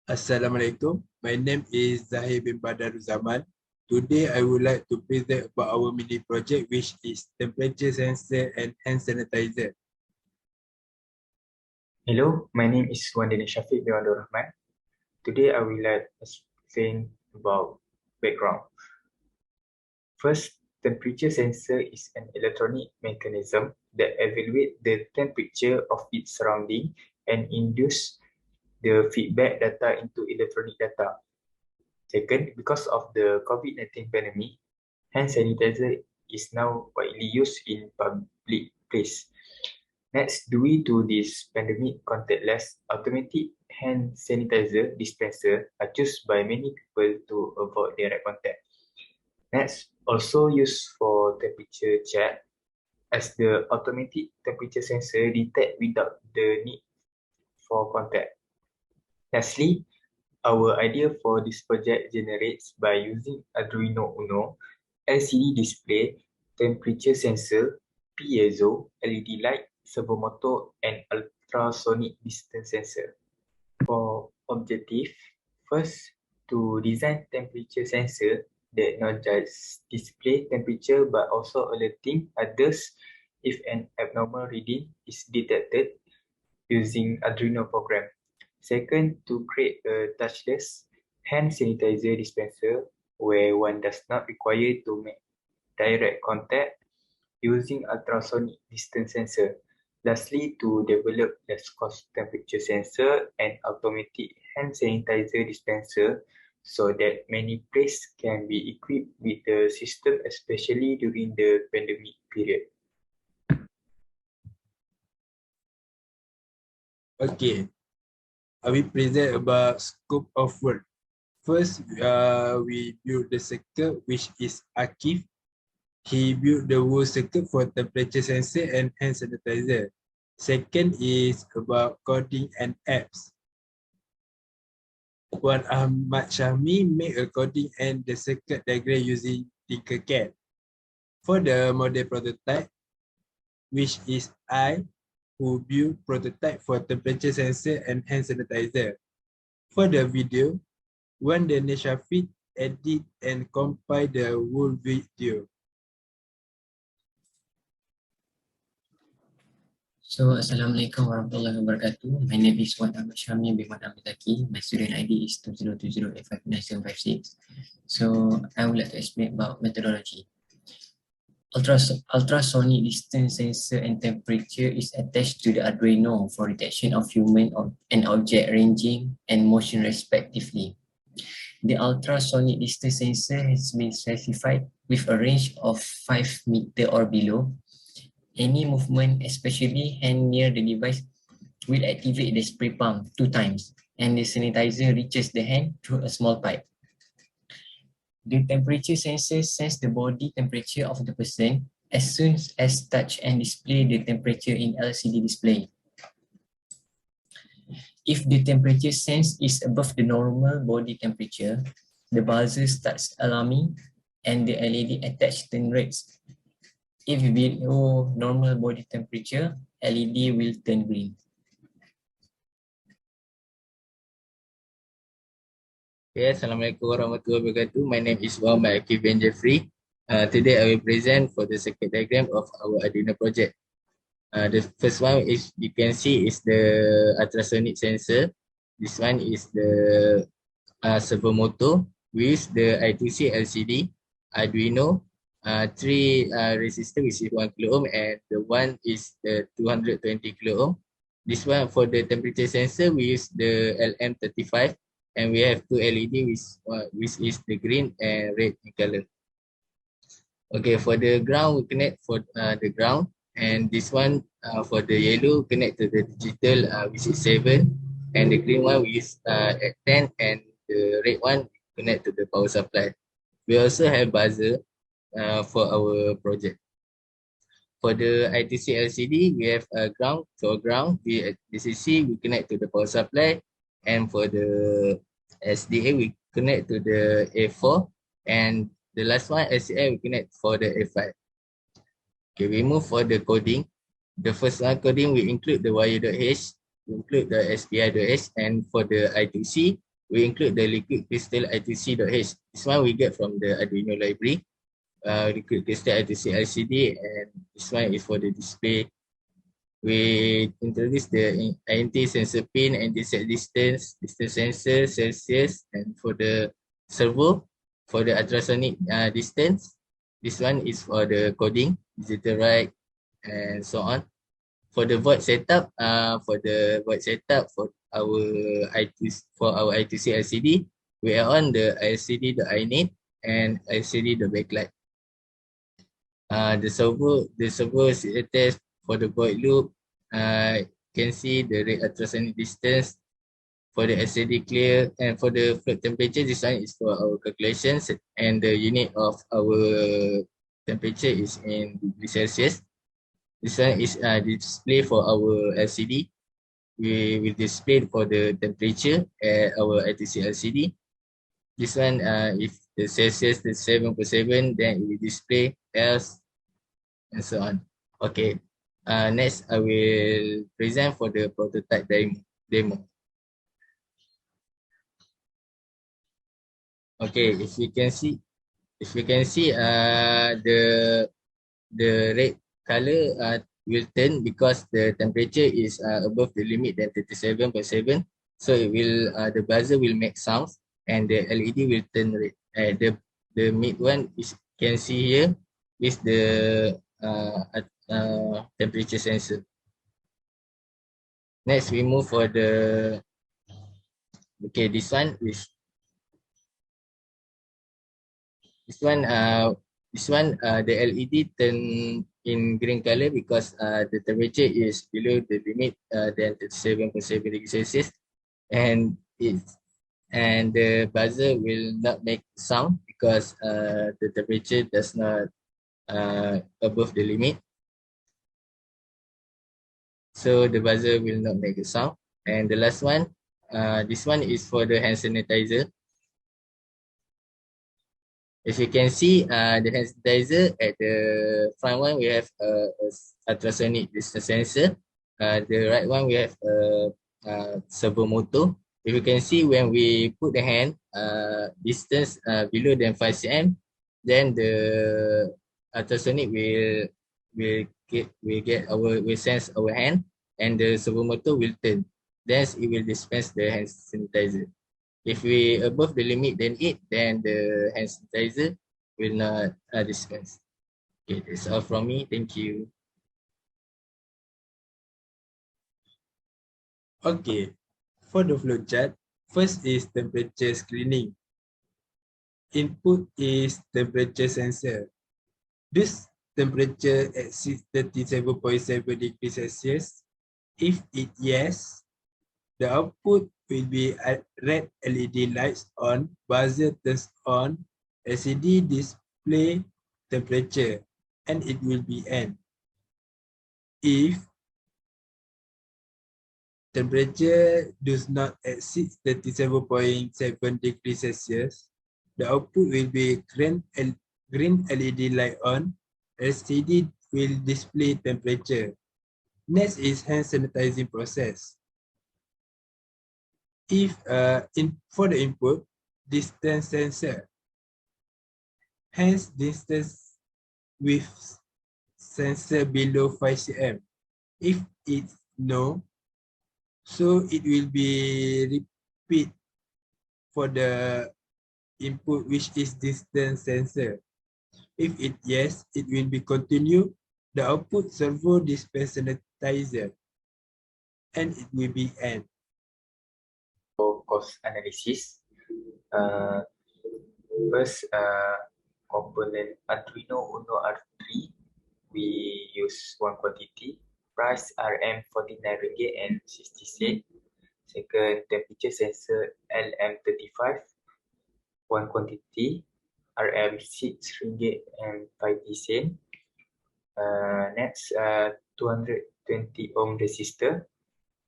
Assalamualaikum. My name is Zahir bin Badaruzaman. Today, I would like to present about our mini project, which is temperature sensor and hand sanitizer. Hello, my name is Wandini Shafiq bin Abdul Rahman. Today I will like to explain about background. First, temperature sensor is an electronic mechanism that evaluates the temperature of its surrounding and induce the feedback data into electronic data. Second, because of the COVID-19 pandemic, hand sanitizer is now widely used in public place. Next, due to this pandemic contactless, automatic hand sanitizer dispenser are chosen by many people to avoid direct contact. Next, also used for temperature check, as the automatic temperature sensor detect without the need for contact. Lastly, our idea for this project generates by using Arduino Uno, LCD display, temperature sensor, piezo, LED light, servo motor, and ultrasonic distance sensor. For objective, first, to design temperature sensor that not just display temperature but also alerting others if an abnormal reading is detected using Arduino program. Second, to create a touchless hand sanitizer dispenser where one does not require to make direct contact using ultrasonic distance sensor. Lastly, to develop less cost temperature sensor and automatic hand sanitizer dispenser so that many places can be equipped with the system, especially during the pandemic period. Okay, I will present about scope of work. First, we build the circuit, which is Akif. He built the whole circuit for temperature sensor and hand sanitizer. Second is about coding and apps. Wan Ahmad Shahmi made a coding and the circuit diagram using Tinkercad. For the model prototype, which is I, who built prototype for temperature sensor and hand sanitizer. For the video, Wandini Shafiq edit and compile the whole video. So, Assalamualaikum warahmatullahi wabarakatuh. My name is Wan Ahmad Syami bin Wan Ahmad Zaki. My student ID is 2020859756. So, I would like to explain about methodology. Ultrasonic distance sensor and temperature is attached to the Arduino for detection of human and object ranging and motion respectively. The ultrasonic distance sensor has been specified with a range of 5 meters or below. Any movement, especially hand near the device, will activate the spray pump 2 times and the sanitizer reaches the hand through a small pipe. The temperature sensor senses the body temperature of the person as soon as touch and display the temperature in LCD display. If the temperature sense is above the normal body temperature, the buzzer starts alarming and the LED attached turn reds. If below normal body temperature, LED will turn green. Okay, Assalamualaikum warahmatullahi wabarakatuh. My name is Muhammad Akif bin Jeffrey. Today I will present for the circuit diagram of our Arduino project. The first one is you can see is the ultrasonic sensor. This one is the servo motor. We use the I2C LCD, Arduino, 3 resistor which is 1 kilo ohm and the one is the 220 kilo ohm. This one for the temperature sensor we use the LM35. And we have 2 LED which is the green and red in color. Okay, for the ground, we connect for the ground. And this one for the yellow, connect to the digital which is 7. And the green one we use at 10. And the red one connect to the power supply. We also have buzzer for our project. For the I2C LCD, we have a ground. For ground, we at DCC, we connect to the power supply. And for the SDA, we connect to the A4. And the last one, SCA, we connect for the A5. Okay, we move for the coding. The first one coding, we include the wire.h, we include the SPI.h. And for the I2C, we include the liquid crystal I2C.H. This one we get from the Arduino library. Liquid crystal I2C LCD, and this one is for the display. We introduce the INT sensor pin and the set distance sensor, Celsius, and for the servo, for the ultrasonic distance. This one is for the coding, digital write, and so on. For the void setup, for our I2C LCD, we are on the LCD.iNet and LCD.backlight. The servo test for the void loop. You can see the rate ultrasonic distance for the LCD clear, and for the float temperature, this one is for our calculations, and the unit of our temperature is in degree Celsius. This one is display for our LCD. We will display for the temperature at our I2C LCD. This one, if the Celsius is 7.7, then it will display else, and so on. Okay. Next, I will present for the prototype demo. Okay, if you can see, the red color will turn because the temperature is above the limit than 37.7. So it will the buzzer will make sounds and the LED will turn red. The mid one is can see here is the temperature sensor. Next, we move for the this one is the LED turn in green color because the temperature is below the limit than 37.7 degrees Celsius, and the buzzer will not make sound because the temperature does not above the limit. So the buzzer will not make a sound. And the last one, this one is for the hand sanitizer. As you can see, the hand sanitizer at the front one, we have a ultrasonic distance sensor. The right one, we have a servo motor. If you can see, when we put the hand distance below than 5 cm, then the ultrasonic will sense our hand, and the servo motor will turn. Then it will dispense the hand sanitizer. If we above the limit than 8, then the hand sanitizer will not dispense. Okay, that's all from me. Thank you. Okay, for the flowchart, first is temperature screening. Input is temperature sensor. This temperature exceeds 37.7 degrees Celsius. If it yes, the output will be red LED lights on, buzzer turns on, LCD display temperature, and it will be N. If temperature does not exceed 37.7 degrees Celsius, the output will be green LED light on, LCD will display temperature. Next is hand sanitizing process. If for the input, distance sensor, hands distance with sensor below 5 cm. If it's no, so it will be repeat for the input, which is distance sensor. If it yes, it will be continue the output servo dispense sanitizer, and it will be N. Cost analysis. First, component Arduino Uno R3, we use one quantity, price RM49.60. Second, temperature sensor LM35, one quantity, RM6.50. Next, 220 ohm resistor,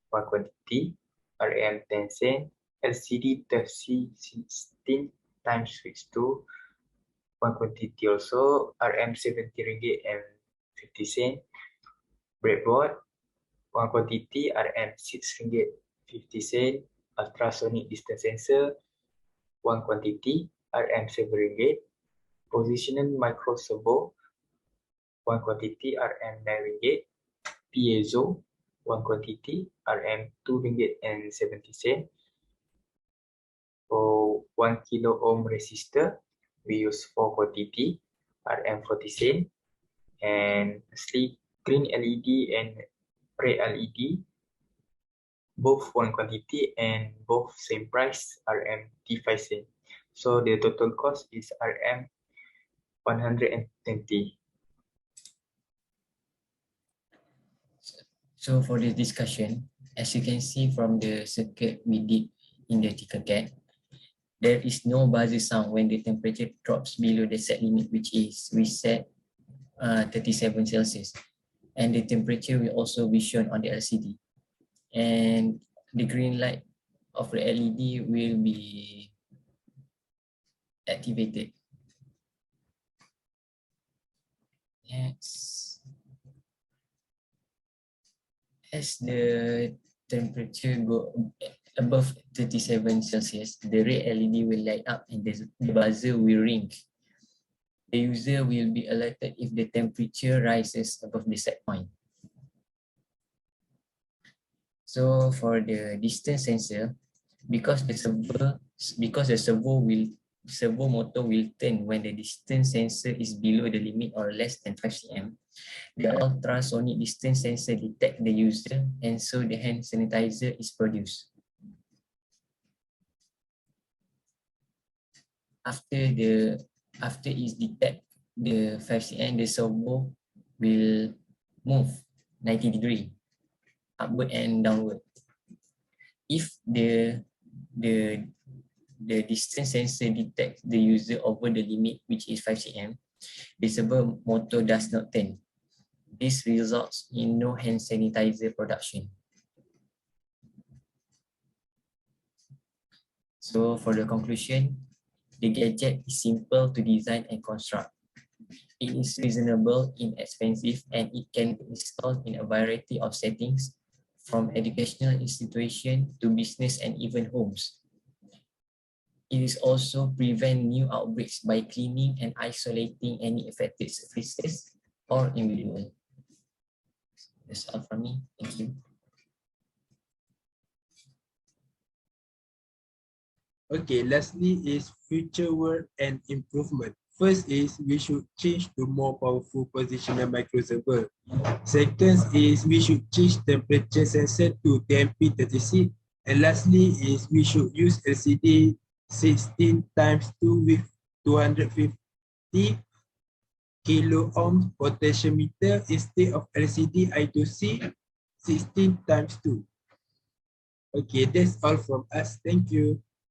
one quantity, RM10 cent. LCD Type-C 16 times switch to, one quantity also, RM70.50. Breadboard, one quantity, RM6.50. ultrasonic distance sensor, 1 quantity, RM7 ringgit. Positional micro servo, 1 quantity, RM9 ringgit. Piezo, 1 quantity, RM2 ringgit and 70 cent. For 1 kilo ohm resistor, we use 4 quantity, RM40 cent. And lastly, green LED and red LED, both 1 quantity and both same price, RM5 cent. So the total cost is RM120. So for this discussion, as you can see from the circuit we did in the Tinkercad, there is no buzzer sound when the temperature drops below the set limit, which is we set 37 Celsius. And the temperature will also be shown on the LCD. And the green light of the LED will be activated. Yes. As the temperature go above 37 Celsius, the red LED will light up and the buzzer will ring. The user will be alerted if the temperature rises above the set point. So for the distance sensor, because the servo motor will turn when the distance sensor is below the limit or less than 5 cm, the ultrasonic distance sensor detects the user, and so the hand sanitizer is produced. After it detects the 5 cm, the servo will move 90 degrees upward and downward. If the distance sensor detects the user over the limit, which is 5 cm, the servo motor does not turn. This results in no hand sanitizer production. So for the conclusion, the gadget is simple to design and construct. It is reasonable, inexpensive, and it can be installed in a variety of settings, from educational institutions to business and even homes. It is also prevent new outbreaks by cleaning and isolating any affected surfaces or individual. That's all from me. Thank you. Okay, lastly is future work and improvement. First is we should change to more powerful positional microserver. Second is we should change temperature sensor to TMP36. And lastly is we should use LCD 16 times 2 with 250 kilo ohm potentiometer instead of LCD I2C 16 times 2. Okay, that's all from us. Thank you.